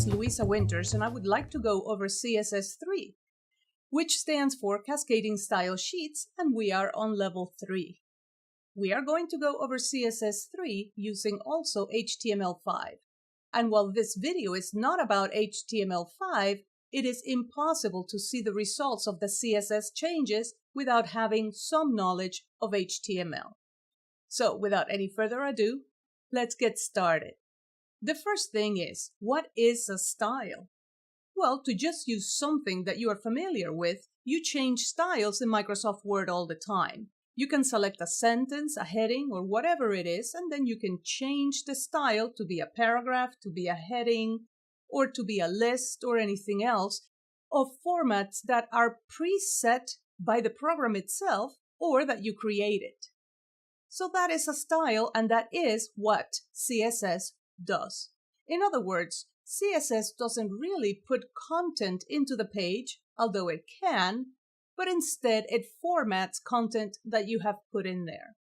is Louisa Winters, and I would like to go over CSS3, which stands for Cascading Style Sheets, and we are on level 3. We are going to go over CSS3 using also HTML5. And while this video is not about HTML5, it is impossible to see the results of the CSS changes without having some knowledge of HTML. So without any further ado, let's get started. The first thing is, what is a style? Well, to just use something that you are familiar with, you change styles in Microsoft Word all the time. You can select a sentence, a heading, or whatever it is, and then you can change the style to be a paragraph, to be a heading, or to be a list, or anything else of formats that are preset by the program itself or that you created. So that is a style, and that is what CSS does. In other words, CSS doesn't really put content into the page, although it can, but instead it formats content that you have put in there.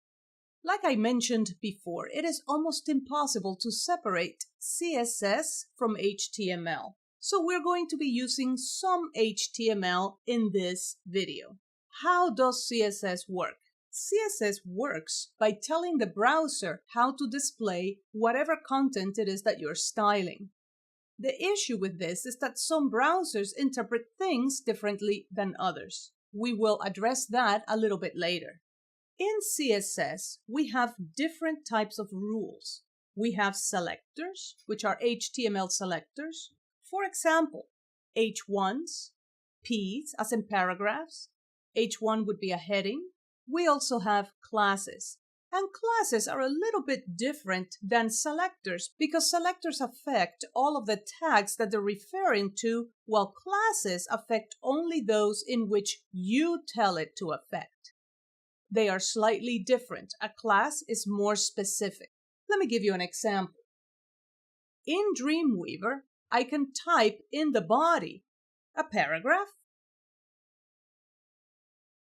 Like I mentioned before, it is almost impossible to separate CSS from HTML. So we're going to be using some HTML in this video. How does CSS work? CSS works by telling the browser how to display whatever content it is that you're styling. The issue with this is that some browsers interpret things differently than others. We will address that a little bit later. In CSS, we have different types of rules. We have selectors, which are HTML selectors. For example, H1s, Ps, as in paragraphs. H1 would be a heading. We also have classes. And classes are a little bit different than selectors because selectors affect all of the tags that they're referring to, while classes affect only those in which you tell it to affect. They are slightly different. A class is more specific. Let me give you an example. In Dreamweaver, I can type in the body a paragraph.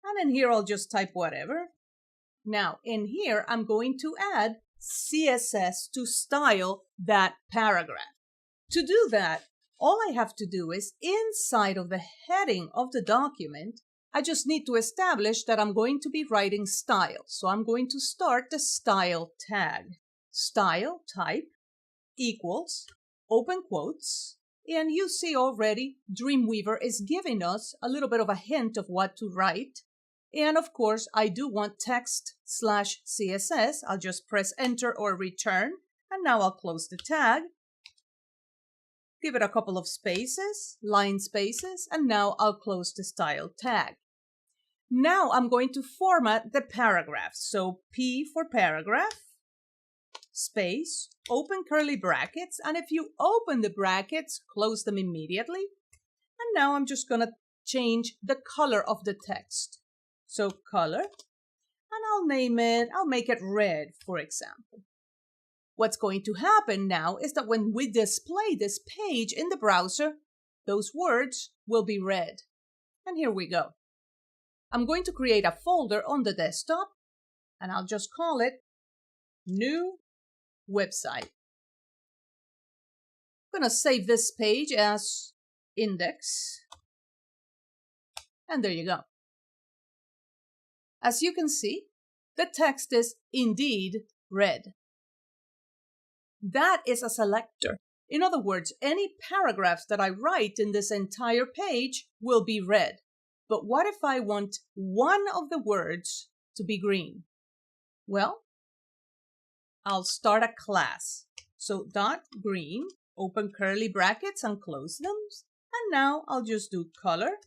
And in here, I'll just type whatever. Now, in here, I'm going to add CSS to style that paragraph. To do that, all I have to do is inside of the heading of the document, I just need to establish that I'm going to be writing style. So I'm going to start the style tag. Style type equals open quotes. And you see already Dreamweaver is giving us a little bit of a hint of what to write. And of course, I do want text/CSS. I'll just press enter or return. And now I'll close the tag. Give it a couple of spaces, line spaces, and now I'll close the style tag. Now I'm going to format the paragraph. So P for paragraph, space, open curly brackets. And if you open the brackets, close them immediately. And now I'm just going to change the color of the text. So color, and I'll make it red, for example. What's going to happen now is that when we display this page in the browser, those words will be red. And here we go. I'm going to create a folder on the desktop, and I'll just call it New Website. I'm going to save this page as index, and there you go. As you can see, the text is indeed red. That is a selector. In other words, any paragraphs that I write in this entire page will be red. But what if I want one of the words to be green? Well, I'll start a class. So .green, open curly brackets and close them. And now I'll just do color,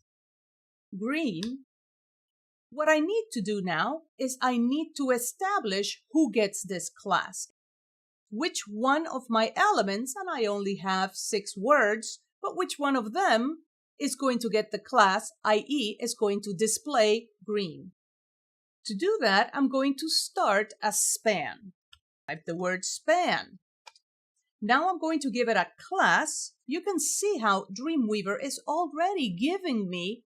green. What I need to do now is I need to establish who gets this class. Which one of my elements, and I only have 6 words, but which one of them is going to get the class, i.e. is going to display green. To do that, I'm going to start a span. Type the word span. Now I'm going to give it a class. You can see how Dreamweaver is already giving me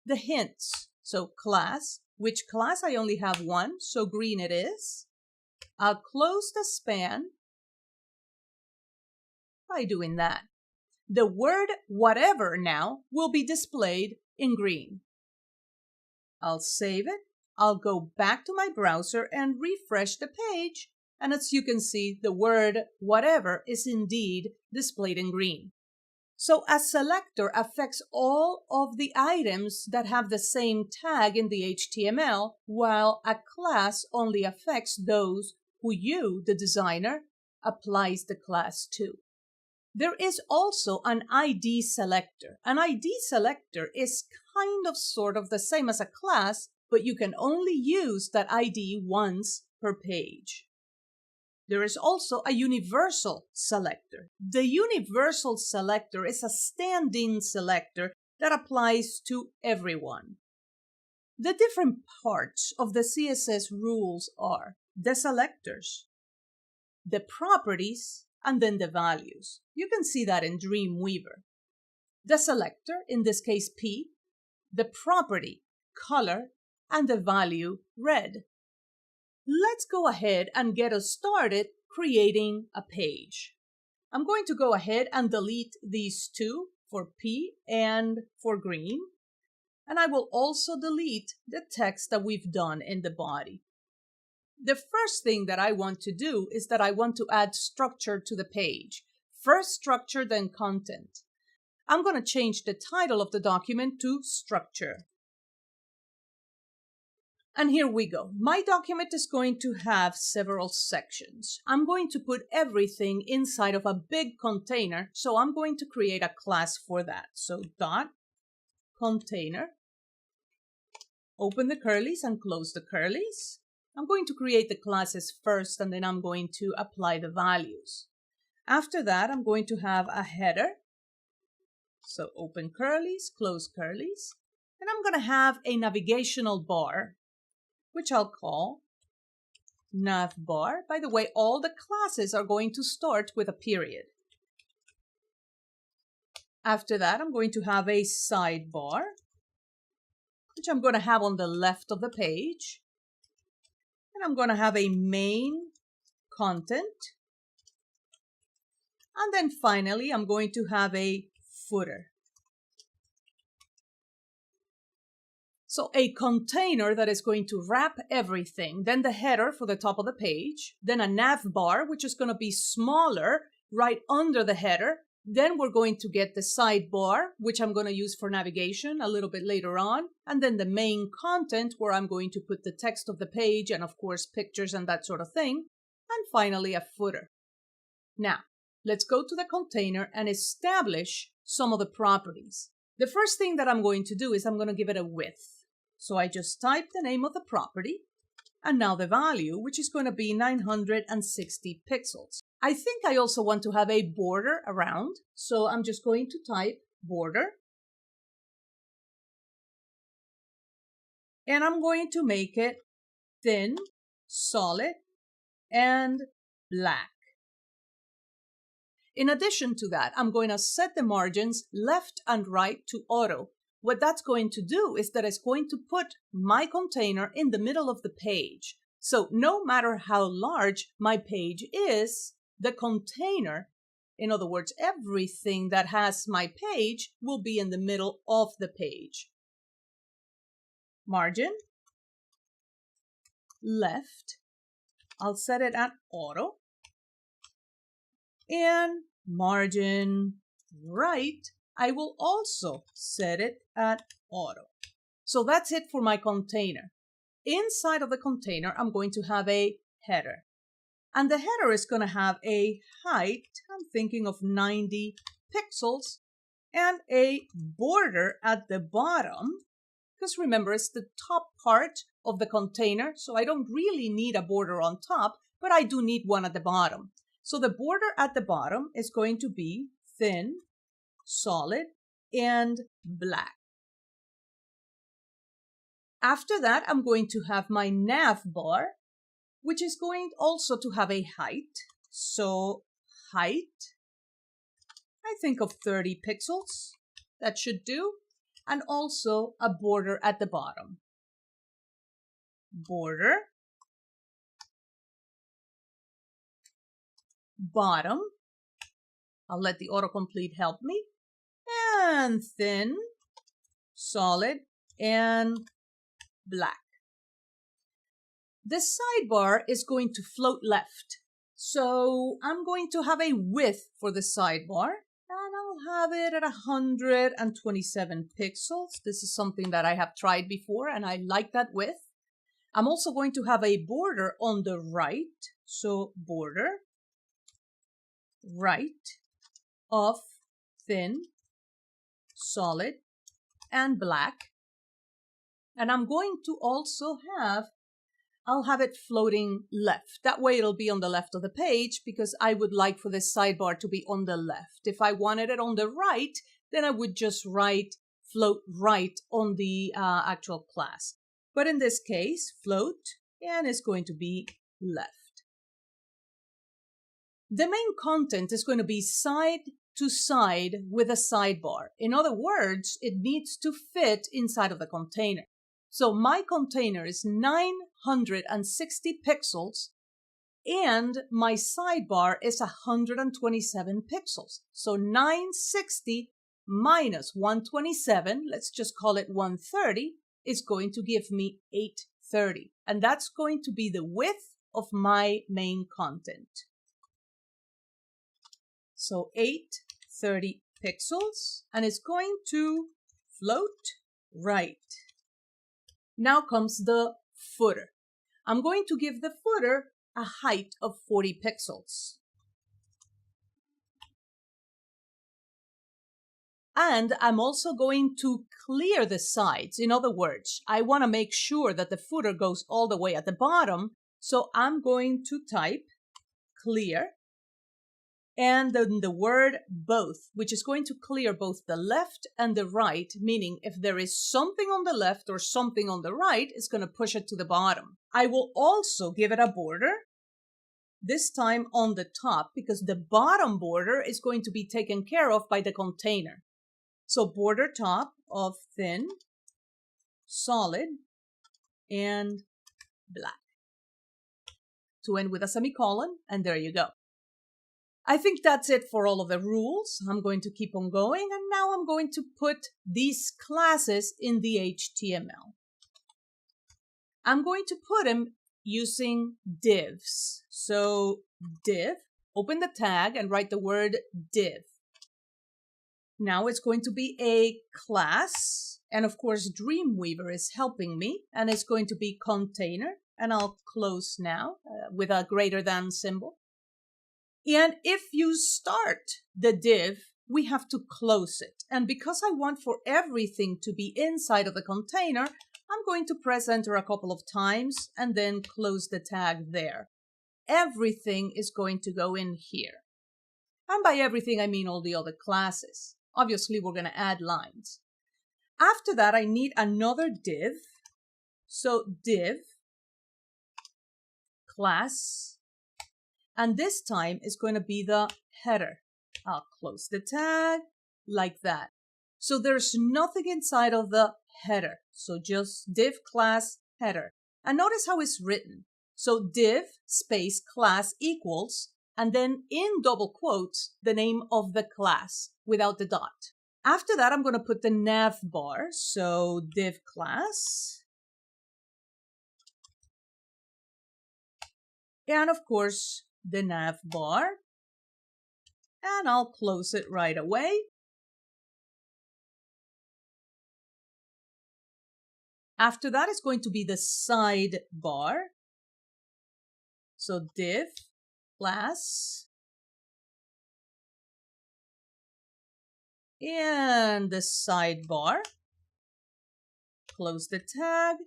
the hints. So class, which class? I only have one, so green it is. I'll close the span by doing that. The word whatever now will be displayed in green. I'll save it. I'll go back to my browser and refresh the page. And as you can see, the word whatever is indeed displayed in green. So a selector affects all of the items that have the same tag in the HTML, while a class only affects those who you, the designer, applies the class to. There is also an ID selector. An ID selector is kind of sort of the same as a class, but you can only use that ID once per page. There is also a universal selector. The universal selector is a stand-in selector that applies to everyone. The different parts of the CSS rules are the selectors, the properties, and then the values. You can see that in Dreamweaver. The selector, in this case P, the property, color, and the value, red. Let's go ahead and get us started creating a page. I'm going to go ahead and delete these two for P and for green. And I will also delete the text that we've done in the body. The first thing that I want to do is that I want to add structure to the page. First structure, then content. I'm going to change the title of the document to structure. And here we go. My document is going to have several sections. I'm going to put everything inside of a big container, so I'm going to create a class for that. So dot container, open the curlies and close the curlies. I'm going to create the classes first, and then I'm going to apply the values. After that, I'm going to have a header. So open curlies, close curlies, and I'm going to have a navigational bar, which I'll call navbar. By the way, all the classes are going to start with a period. After that, I'm going to have a sidebar, which I'm going to have on the left of the page. And I'm going to have a main content. And then finally, I'm going to have a footer. So a container that is going to wrap everything, then the header for the top of the page, then a navbar, which is going to be smaller right under the header. Then we're going to get the sidebar, which I'm going to use for navigation a little bit later on. And then the main content, where I'm going to put the text of the page and, of course, pictures and that sort of thing. And finally, a footer. Now, let's go to the container and establish some of the properties. The first thing that I'm going to do is I'm going to give it a width. So I just type the name of the property and now the value, which is going to be 960 pixels. I think I also want to have a border around. So I'm just going to type border. And I'm going to make it thin, solid, and black. In addition to that, I'm going to set the margins left and right to auto. What that's going to do is that it's going to put my container in the middle of the page. So no matter how large my page is, the container, in other words, everything that has my page, will be in the middle of the page. Margin, left, I'll set it at auto. And margin right, I will also set it at auto. So that's it for my container. Inside of the container, I'm going to have a header. And the header is going to have a height, I'm thinking of 90 pixels, and a border at the bottom. Because remember, it's the top part of the container, so I don't really need a border on top, but I do need one at the bottom. So the border at the bottom is going to be thin, solid, and black. After that, I'm going to have my nav bar, which is going also to have a height. So height, I think of 30 pixels. That should do. And also a border at the bottom. Border, bottom, I'll let the autocomplete help me. And thin, solid, and black. The sidebar is going to float left. So I'm going to have a width for the sidebar, and I'll have it at 127 pixels. This is something that I have tried before, and I like that width. I'm also going to have a border on the right. So border, right, of thin, solid, and black. And I'm going to also I'll have it floating left. That way it'll be on the left of the page because I would like for this sidebar to be on the left. If I wanted it on the right, then I would just float right on the actual class. But in this case, float, and it's going to be left. The main content is going to be side to side with a sidebar. In other words, it needs to fit inside of the container. So my container is 960 pixels and my sidebar is 127 pixels. So 960 minus 127, let's just call it 130, is going to give me 830. And that's going to be the width of my main content. So 830 pixels, and it's going to float right. Now comes the footer. I'm going to give the footer a height of 40 pixels. And I'm also going to clear the sides. In other words, I want to make sure that the footer goes all the way at the bottom. So I'm going to type clear and then the word both, which is going to clear both the left and the right, meaning if there is something on the left or something on the right, it's going to push it to the bottom. I will also give it a border, this time on the top, because the bottom border is going to be taken care of by the container. So border top of thin, solid, and black. To end with a semicolon, and there you go. I think that's it for all of the rules. I'm going to keep on going, and now I'm going to put these classes in the HTML. I'm going to put them using divs. So div, open the tag and write the word div. Now it's going to be a class, and of course Dreamweaver is helping me, and it's going to be container, and I'll close now with a greater than symbol. And if you start the div, we have to close it. And because I want for everything to be inside of the container, I'm going to press enter a couple of times and then close the tag there. Everything is going to go in here. And by everything, I mean all the other classes. Obviously, we're going to add lines. After that, I need another div. So div, class, and this time is going to be the header. I'll close the tag like that. So there's nothing inside of the header. So just div class header. And notice how it's written. So div space class equals, and then in double quotes, the name of the class without the dot. After that, I'm going to put the nav bar. So div class. And of course, the nav bar. And I'll close it right away. After that, it's going to be the sidebar. So div class. And the sidebar. Close the tag.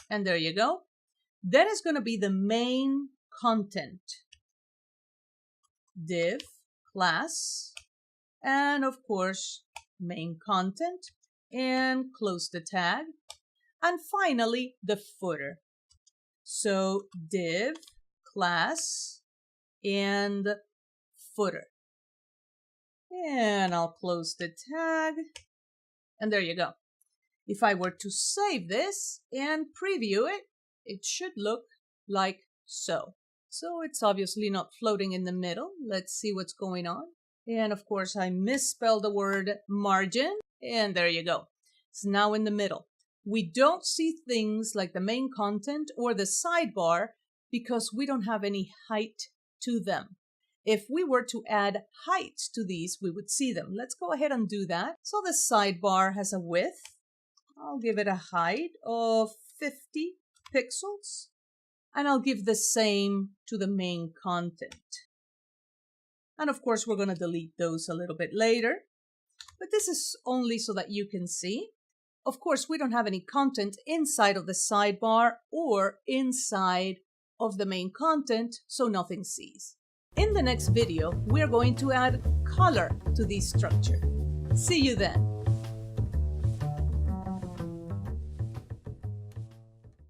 And there you go. Then it's going to be the main content. Div class. And of course, main content. And close the tag. And finally, the footer. So div class and footer. And I'll close the tag. And there you go. If I were to save this and preview it, it should look like so. So it's obviously not floating in the middle. Let's see what's going on. And of course, I misspelled the word margin, and there you go. It's now in the middle. We don't see things like the main content or the sidebar because we don't have any height to them. If we were to add height to these, we would see them. Let's go ahead and do that. So the sidebar has a width. I'll give it a height of 50 pixels. And I'll give the same to the main content. And of course, we're going to delete those a little bit later. But this is only so that you can see. Of course, we don't have any content inside of the sidebar or inside of the main content, so nothing sees. In the next video, we're going to add color to this structure. See you then.